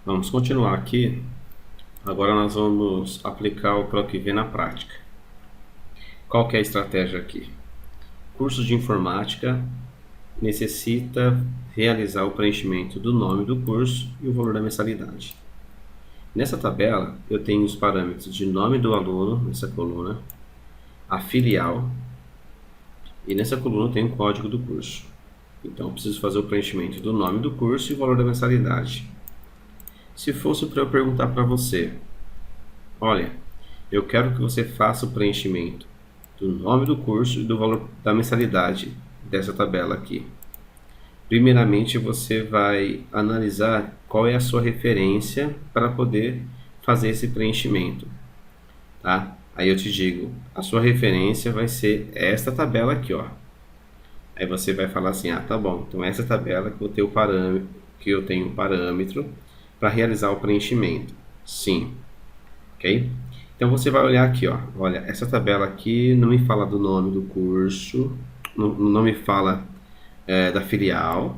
Vamos continuar aqui. Agora nós vamos aplicar o PROC-V na prática. Qual que é a estratégia aqui? Curso de informática necessita realizar o preenchimento do nome do curso e o valor da mensalidade. Nessa tabela eu tenho os parâmetros de nome do aluno, nessa coluna, a filial, e nessa coluna eu tenho o código do curso. Então eu preciso fazer o preenchimento do nome do curso e o valor da mensalidade. Se fosse para eu perguntar para você, olha, eu quero que você faça o preenchimento do nome do curso e do valor da mensalidade dessa tabela aqui. Primeiramente, você vai analisar qual é a sua referência para poder fazer esse preenchimento, tá? Aí eu te digo, a sua referência vai ser esta tabela aqui, ó. Aí você vai falar assim, tá bom, então essa tabela que eu tenho um parâmetro para realizar o preenchimento. Sim, ok? Então você vai olhar aqui, ó. Olha, essa tabela aqui não me fala do nome do curso, não me fala da filial,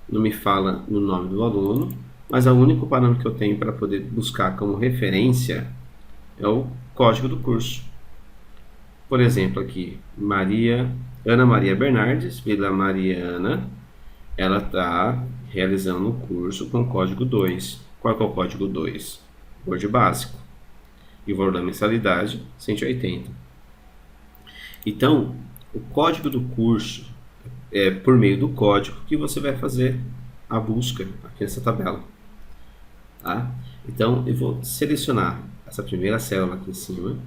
não me fala no nome do aluno, mas o único parâmetro que eu tenho para poder buscar como referência é o código do curso. Por exemplo, aqui, Ana Maria Bernardes, Vila Mariana, ela está realizando o curso com o código 2. Qual que é o código 2? Word básico. E o valor da mensalidade, 180. Então, o código do curso é por meio do código que você vai fazer a busca aqui nessa tabela. Tá? Então, eu vou selecionar essa primeira célula aqui em cima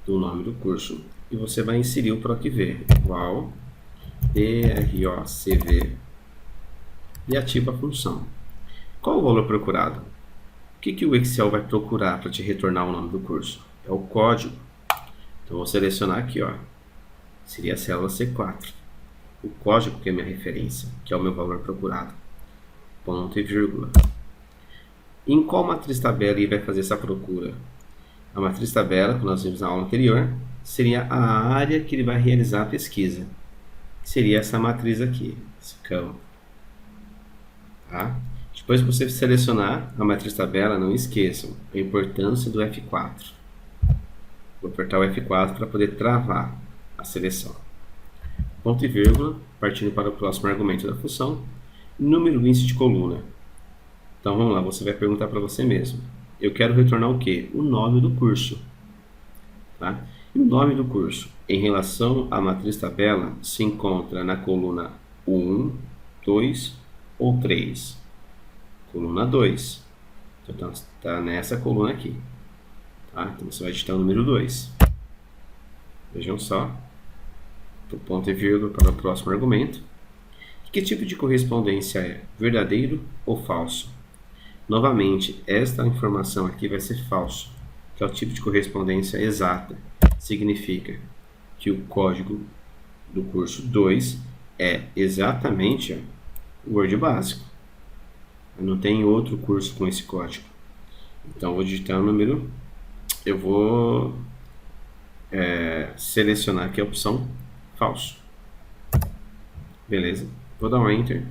do nome do curso e você vai inserir o PROC-V igual PROCV e ativa a função. Qual o valor procurado? O que o Excel vai procurar para te retornar o nome do curso? É o código. Então, vou selecionar aqui, ó. Seria a célula C4. O código que é minha referência, que é o meu valor procurado. Ponto e vírgula. Em qual matriz tabela ele vai fazer essa procura? A matriz tabela, que nós vimos na aula anterior, seria a área que ele vai realizar a pesquisa. Seria essa matriz aqui, esse campo. Tá? Depois que você selecionar a matriz tabela, não esqueçam a importância do F4. Vou apertar o F4 para poder travar a seleção. Ponto e vírgula, partindo para o próximo argumento da função, número índice de coluna. Então vamos lá, você vai perguntar para você mesmo. Eu quero retornar o quê? O nome do curso. Tá? E o nome do curso, em relação à matriz tabela, se encontra na coluna 1, 2 ou 3. Coluna 2. Então está nessa coluna aqui. Tá? Então você vai digitar o número 2. Vejam só. Do ponto e vírgula para o próximo argumento. Que tipo de correspondência é? Verdadeiro ou falso? Novamente, esta informação aqui vai ser falso, que é o tipo de correspondência exata. Significa que o código do curso 2 é exatamente o Word básico. Não tem outro curso com esse código. Então, vou digitar o número. Eu vou selecionar aqui a opção falso. Beleza. Vou dar um Enter.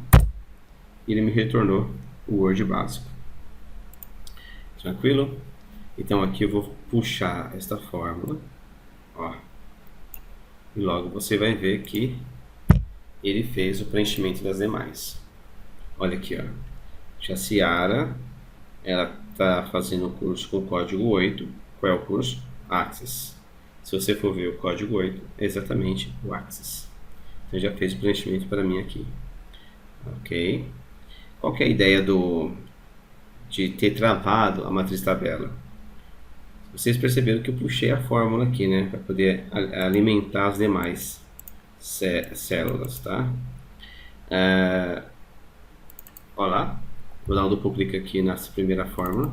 E ele me retornou o Word básico. Tranquilo? Então aqui eu vou puxar esta fórmula. Ó. E logo você vai ver que ele fez o preenchimento das demais. Olha aqui, ó. Jaciara, ela está fazendo o curso com o código 8. Qual é o curso? Access. Se você for ver o código 8, é exatamente o Access. Então já fez o preenchimento para mim aqui. Ok. Qual que é a ideia de ter travado a matriz tabela? Vocês perceberam que eu puxei a fórmula aqui, né? Para poder alimentar as demais células, tá? Olha lá. Vou dar um duplo clique aqui nessa primeira fórmula.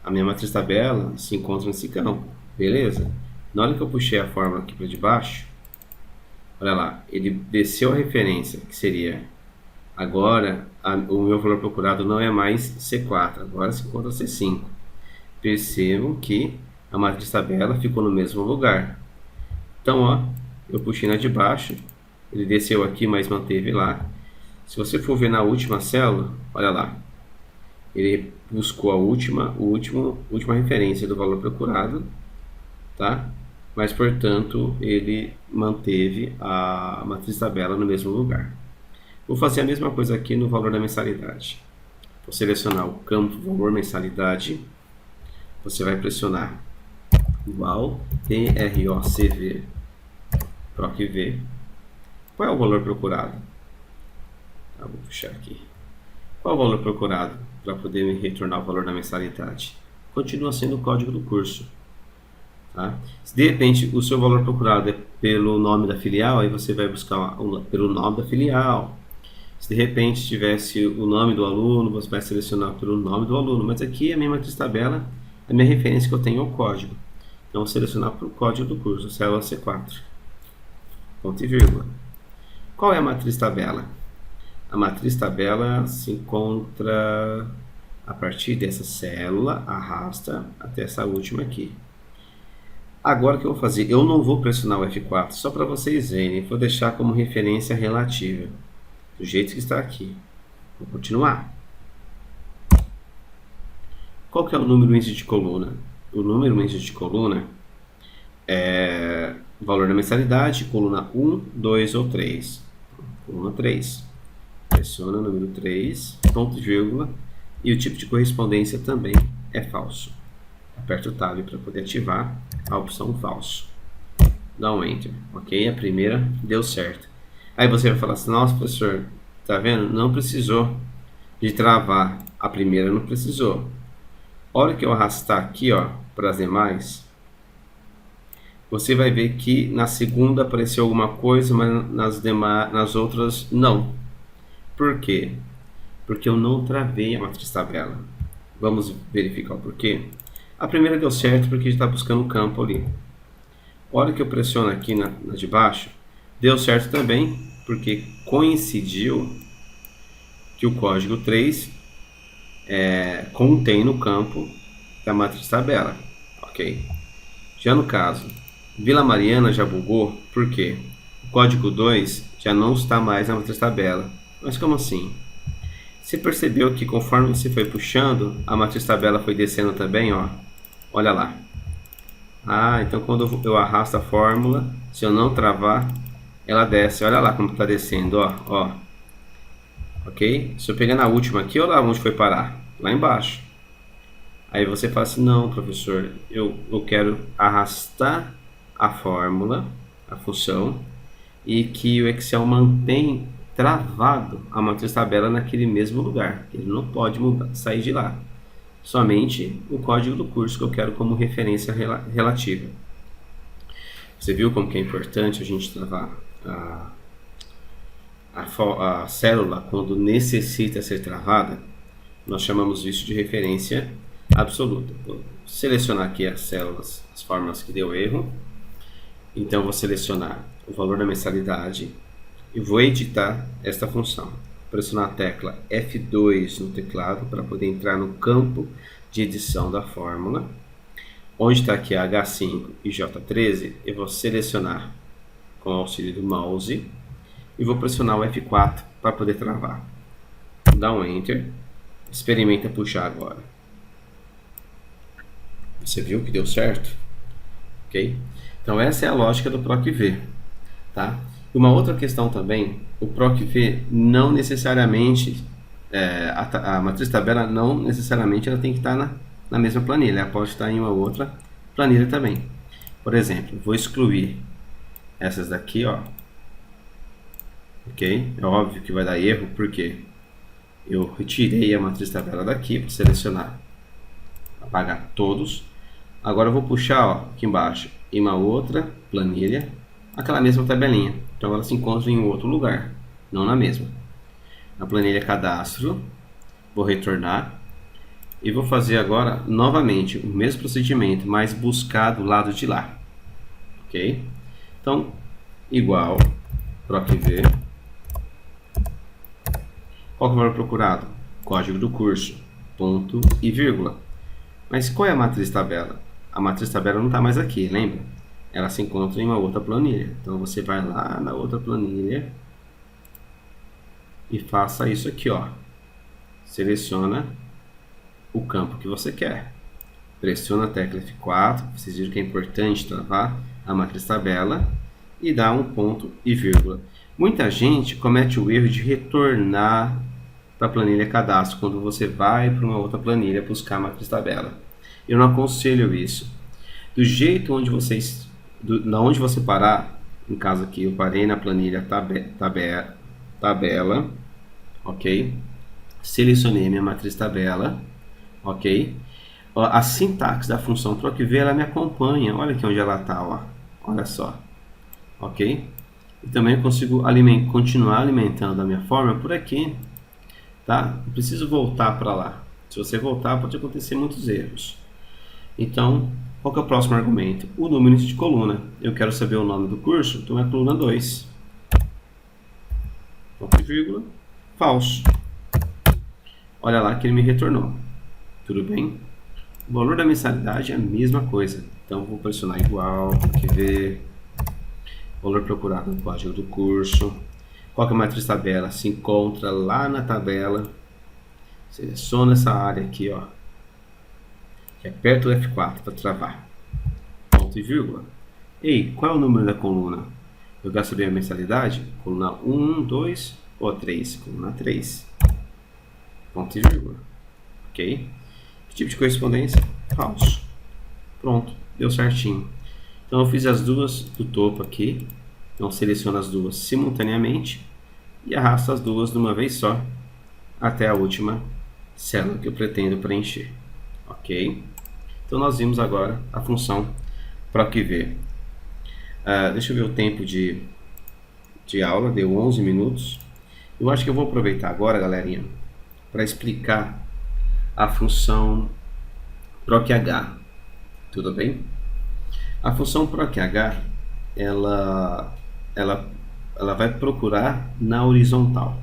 A minha matriz tabela se encontra nesse campo. Beleza? Na hora que eu puxei a fórmula aqui para de baixo, olha lá, ele desceu a referência, que seria... Agora, o meu valor procurado não é mais C4, agora se encontra C5. Percebam que a matriz tabela ficou no mesmo lugar. Então, ó, eu puxei na de baixo, ele desceu aqui, mas manteve lá. Se você for ver na última célula, olha lá, Ele buscou a última referência do valor procurado, tá? Mas, portanto, ele manteve a matriz tabela no mesmo lugar. Vou fazer a mesma coisa aqui no valor da mensalidade. Vou selecionar o campo valor mensalidade. Você vai pressionar igual TROCV PROC-V. Qual é o valor procurado? Vou puxar aqui. Qual é o valor procurado para poder me retornar o valor da mensalidade? Continua sendo o código do curso. Tá? Se de repente o seu valor procurado é pelo nome da filial, aí você vai buscar pelo nome da filial. Se de repente tivesse o nome do aluno, você vai selecionar pelo nome do aluno. Mas aqui a minha matriz tabela, a minha referência que eu tenho é o código. Então, vou selecionar para o código do curso, célula C4. Ponto e vírgula. Qual é a matriz tabela? A matriz tabela se encontra a partir dessa célula, arrasta até essa última aqui. Agora o que eu vou fazer? Eu não vou pressionar o F4, só para vocês verem. Vou deixar como referência relativa, do jeito que está aqui. Vou continuar. Qual que é o número índice de coluna? O número índice de coluna é o valor da mensalidade, coluna 1, 2 ou 3. Coluna 3. Pressiona o número 3, ponto e vírgula, e o tipo de correspondência também é falso. Aperta o Tab para poder ativar a opção falso. Dá um Enter. Ok, a primeira deu certo. Aí você vai falar assim, nossa professor, tá vendo? Não precisou de travar. A primeira não precisou. A hora que eu arrastar aqui, ó, para as demais, você vai ver que na segunda apareceu alguma coisa, mas nas outras não. Por quê? Porque eu não travei a matriz tabela. Vamos verificar o porquê. A primeira deu certo porque está buscando o campo ali. A hora que eu pressiono aqui na de baixo, deu certo também, porque coincidiu que o código 3 contém no campo da matriz tabela. Ok? Já no caso, Vila Mariana já bugou, por quê? O código 2 já não está mais na matriz tabela. Mas como assim? Você percebeu que conforme você foi puxando, a matriz tabela foi descendo também, ó. Olha lá. Ah, então quando eu arrasto a fórmula, se eu não travar, ela desce. Olha lá como está descendo, ó. Ok? Se eu pegar na última aqui, olha lá onde foi parar. Lá embaixo. Aí você fala assim, não, professor, eu quero arrastar a fórmula, a função, e que o Excel mantém travado a matriz tabela naquele mesmo lugar. Ele não pode sair de lá. Somente o código do curso que eu quero como referência relativa. Você viu como que é importante a gente travar a célula quando necessita ser travada? Nós chamamos isso de referência absoluta. Vou selecionar aqui as células, as fórmulas que deu erro. Então, vou selecionar o valor da mensalidade e vou editar esta função. Pressionar a tecla F2 no teclado para poder entrar no campo de edição da fórmula. Onde está aqui H5 e J13, eu vou selecionar com o auxílio do mouse e vou pressionar o F4 para poder travar. Dá um Enter. Experimenta puxar agora. Você viu que deu certo? Ok? Então essa é a lógica do PROC-V, tá? E uma outra questão também, o PROC-V não necessariamente, a matriz tabela não necessariamente ela tem que estar na mesma planilha, ela pode estar em uma outra planilha também. Por exemplo, vou excluir essas daqui, ó. Ok? É óbvio que vai dar erro, porque eu retirei a matriz tabela daqui, vou selecionar, apagar todos. Agora eu vou puxar, ó, aqui embaixo em uma outra planilha, aquela mesma tabelinha. Então ela se encontra em outro lugar, não na mesma. Na planilha cadastro, vou retornar e vou fazer agora novamente o mesmo procedimento, mas buscar do lado de lá. Ok? Então, igual PROC-V. Qual que é o valor procurado? Código do curso, ponto e vírgula. Mas qual é a matriz tabela? A matriz tabela não está mais aqui, lembra? Ela se encontra em uma outra planilha. Então você vai lá na outra planilha e faça isso aqui, ó. Seleciona o campo que você quer. Pressiona a tecla F4, vocês viram que é importante travar a matriz tabela e dá um ponto e vírgula. Muita gente comete o erro de retornar para a planilha cadastro quando você vai para uma outra planilha buscar a matriz tabela. Eu não aconselho isso. Do jeito onde onde você parar, no caso aqui eu parei na planilha tabela, ok? Selecionei minha matriz tabela, ok? A sintaxe da função PROC-V, ela me acompanha, olha aqui onde ela está, ó. Olha só, ok? E também eu consigo continuar alimentando da minha forma por aqui, tá? Não preciso voltar para lá. Se você voltar, pode acontecer muitos erros. Então, qual que é o próximo argumento? O número de coluna. Eu quero saber o nome do curso, então é a coluna 2. Ponto e vírgula, falso. Olha lá que ele me retornou. Tudo bem? O valor da mensalidade é a mesma coisa. Então, vou pressionar igual, PROC-V, valor procurado no código do curso. Qual que é a matriz tabela? Se encontra lá na tabela. Seleciona essa área aqui, ó. E aperta o F4 para travar. Ponto e vírgula. Ei, qual é o número da coluna? Eu quero saber a mensalidade? Coluna 1, 2 ou 3? Coluna 3. Ponto e vírgula. Ok? Que tipo de correspondência? Falso. Pronto, deu certinho. Então eu fiz as duas do topo aqui. Então seleciono as duas simultaneamente e arrasto as duas de uma vez só até a última célula que eu pretendo preencher. Ok? Então nós vimos agora a função PROC-V. Deixa eu ver o tempo de aula, deu 11 minutos. Eu acho que eu vou aproveitar agora, galerinha, para explicar a função PROC-H. Tudo bem? A função PROC-H, ela vai procurar na horizontal.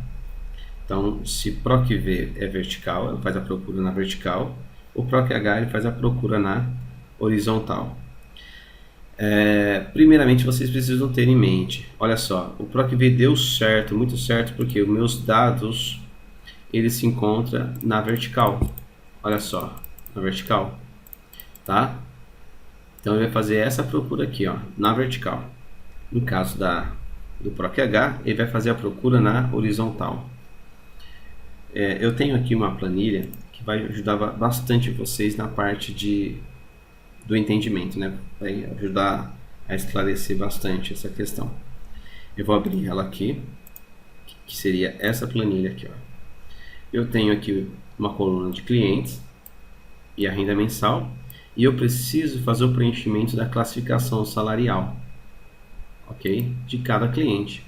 Então, se PROC-V é vertical, ela faz a procura na vertical. O PROC-H ele faz a procura na horizontal. Primeiramente, vocês precisam ter em mente, olha só, o PROC-V deu certo, muito certo, porque os meus dados ele se encontra na vertical. Olha só, na vertical, tá? Então ele vai fazer essa procura aqui, ó, na vertical. No caso do PROC-H, ele vai fazer a procura na horizontal. Eu tenho aqui uma planilha que vai ajudar bastante vocês na parte do entendimento, né? Vai ajudar a esclarecer bastante essa questão. Eu vou abrir ela aqui, que seria essa planilha aqui, ó. Eu tenho aqui uma coluna de clientes e a renda mensal, e eu preciso fazer o preenchimento da classificação salarial, ok? De cada cliente.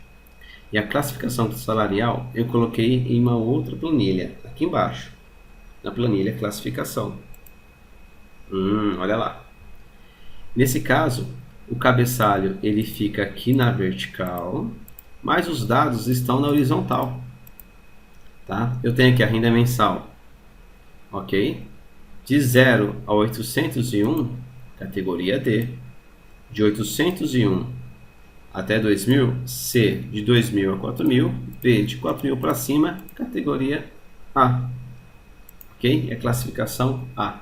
E a classificação salarial eu coloquei em uma outra planilha, aqui embaixo, na planilha classificação. Olha lá. Nesse caso, o cabeçalho ele fica aqui na vertical, mas os dados estão na horizontal. Tá? Eu tenho aqui a renda mensal, ok? De 0 a 801, categoria D. De 801 até 2000, C. De 2000 a 4000, B. De 4000 para cima, categoria A. Ok? É classificação A.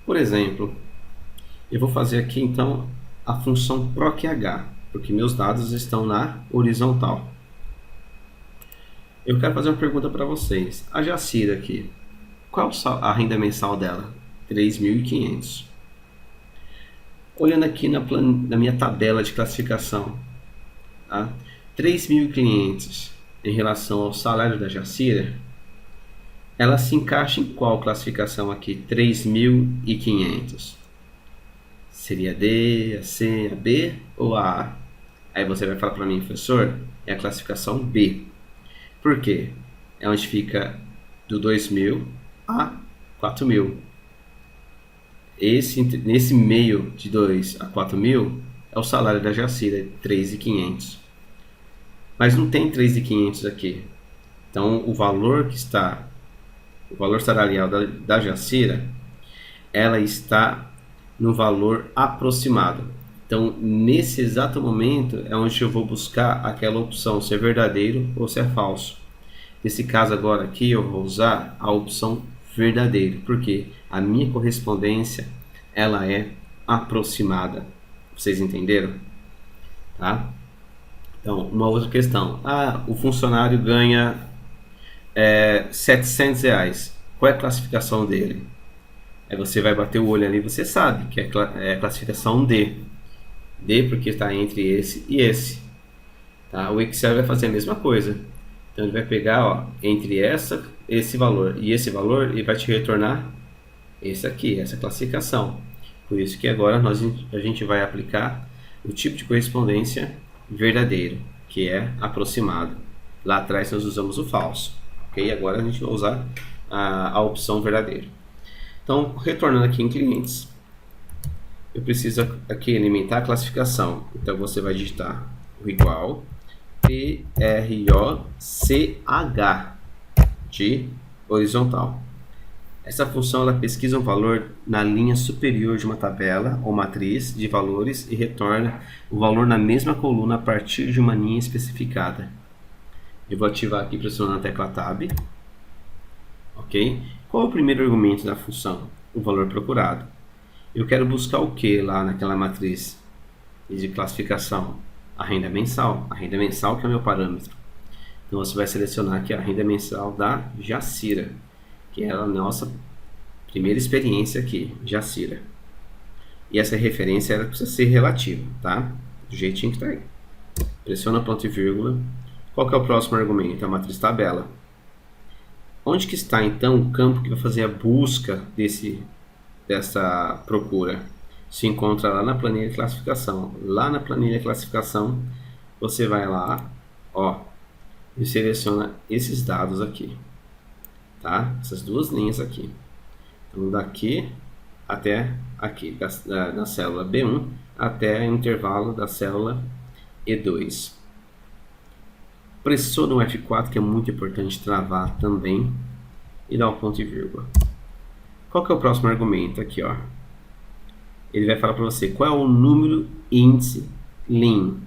Por exemplo, eu vou fazer aqui então a função PROC-H, porque meus dados estão na horizontal. Eu quero fazer uma pergunta para vocês. A Jacira aqui, qual a renda mensal dela? 3.500. Olhando aqui na minha tabela de classificação, tá? 3.500 em relação ao salário da Jacira, ela se encaixa em qual classificação aqui? 3.500. Seria a D, a C, a B ou a A? Aí você vai falar para mim, professor, é a classificação B. Por quê? É onde fica do 2.000 a 4.000. Nesse meio de 2 a 4.000 é o salário da Jacira, 3.500. Mas não tem 3.500 aqui. Então o valor salarial da Jacira, ela está no valor aproximado. Então nesse exato momento é onde eu vou buscar aquela opção se é verdadeiro ou se é falso. Nesse caso agora aqui eu vou usar a opção verdadeiro, porque a minha correspondência ela é aproximada. Vocês entenderam? Tá? Então, uma outra questão. O funcionário ganha R$700. Qual é a classificação dele? Aí você vai bater o olho ali, você sabe que é classificação D. D porque está entre esse e esse. Tá? O Excel vai fazer a mesma coisa. Então ele vai pegar, ó, entre esse valor e esse valor e vai te retornar esse aqui, essa classificação. Por isso que agora a gente vai aplicar o tipo de correspondência verdadeiro, que é aproximado. Lá atrás nós usamos o falso. Ok? Agora a gente vai usar a opção verdadeiro. Então, retornando aqui em clientes, eu preciso aqui alimentar a classificação. Então você vai digitar o igual PROCH de horizontal. Essa função ela pesquisa um valor na linha superior de uma tabela ou matriz de valores e retorna o valor na mesma coluna a partir de uma linha especificada. Eu vou ativar aqui pressionando a tecla Tab. Ok? Qual é o primeiro argumento da função? O valor procurado. Eu quero buscar o que lá naquela matriz de classificação? A renda mensal. A renda mensal que é o meu parâmetro. Então você vai selecionar aqui a renda mensal da Jacira, que é a nossa primeira experiência aqui, Jacira. E essa referência ela precisa ser relativa, tá? Do jeitinho que está aí. Pressiona ponto e vírgula. Qual que é o próximo argumento? A matriz tabela. Onde que está então o campo que vai fazer a busca dessa procura? Se encontra lá na planilha de classificação. Lá na planilha de classificação, você vai lá, ó, e seleciona esses dados aqui, tá? Essas duas linhas aqui. Então, daqui até aqui, da célula B1 até o intervalo da célula E2. Pressiona o F4, que é muito importante travar também, e dá um ponto e vírgula. Qual que é o próximo argumento aqui, ó? Ele vai falar para você qual é o número índice lim,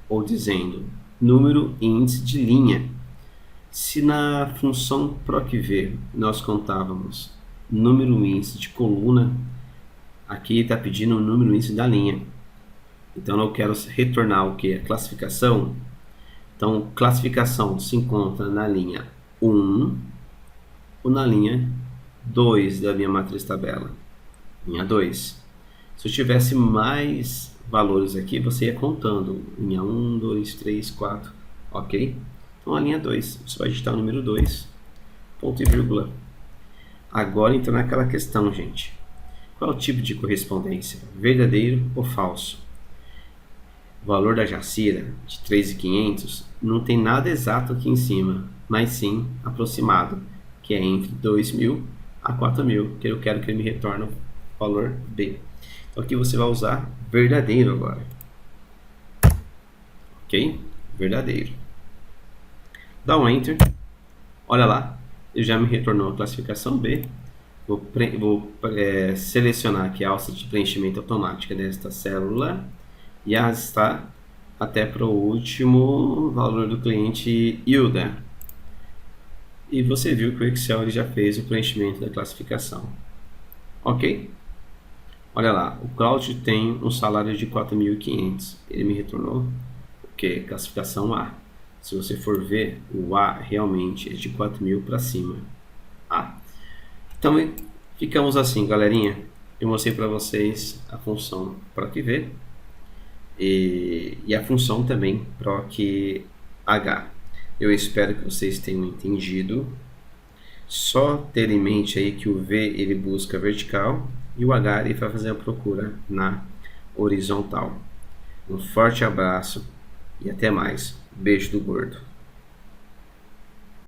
ou dizendo número índice de linha. Se na função PROC-V nós contávamos número índice de coluna, aqui está pedindo o número índice da linha. Então eu quero retornar o que? A classificação. Então classificação se encontra na linha 1 ou na linha 2 da minha matriz tabela. Linha 2. Se eu tivesse mais valores aqui, você ia contando. Linha 1, 2, 3, 4. Ok? Então a linha 2. Você vai digitar o número 2. Ponto e vírgula. Agora entra naquela questão, gente. Qual é o tipo de correspondência? Verdadeiro ou falso? O valor da Jacira, de 3.500, não tem nada exato aqui em cima, mas sim aproximado, que é entre 2.000 a 4.000, que eu quero que ele me retorne o valor B. Então aqui você vai usar verdadeiro agora. Ok? Verdadeiro. Dá um Enter. Olha lá, ele já me retornou a classificação B. Vou selecionar aqui a alça de preenchimento automática desta célula e arrastar até para o último valor do cliente Hilda. E você viu que o Excel ele já fez o preenchimento da classificação. Ok? Olha lá, o Cláudio tem um salário de 4.500. Ele me retornou o que? Classificação A. Se você for ver, o A realmente é de 4.000 para cima. A. Então, ficamos assim, galerinha. Eu mostrei para vocês a função PROC-V e a função também PROC-H. Eu espero que vocês tenham entendido. Só ter em mente aí que o V ele busca vertical e o H ele vai fazer a procura na horizontal. Um forte abraço e até mais. Beijo do gordo.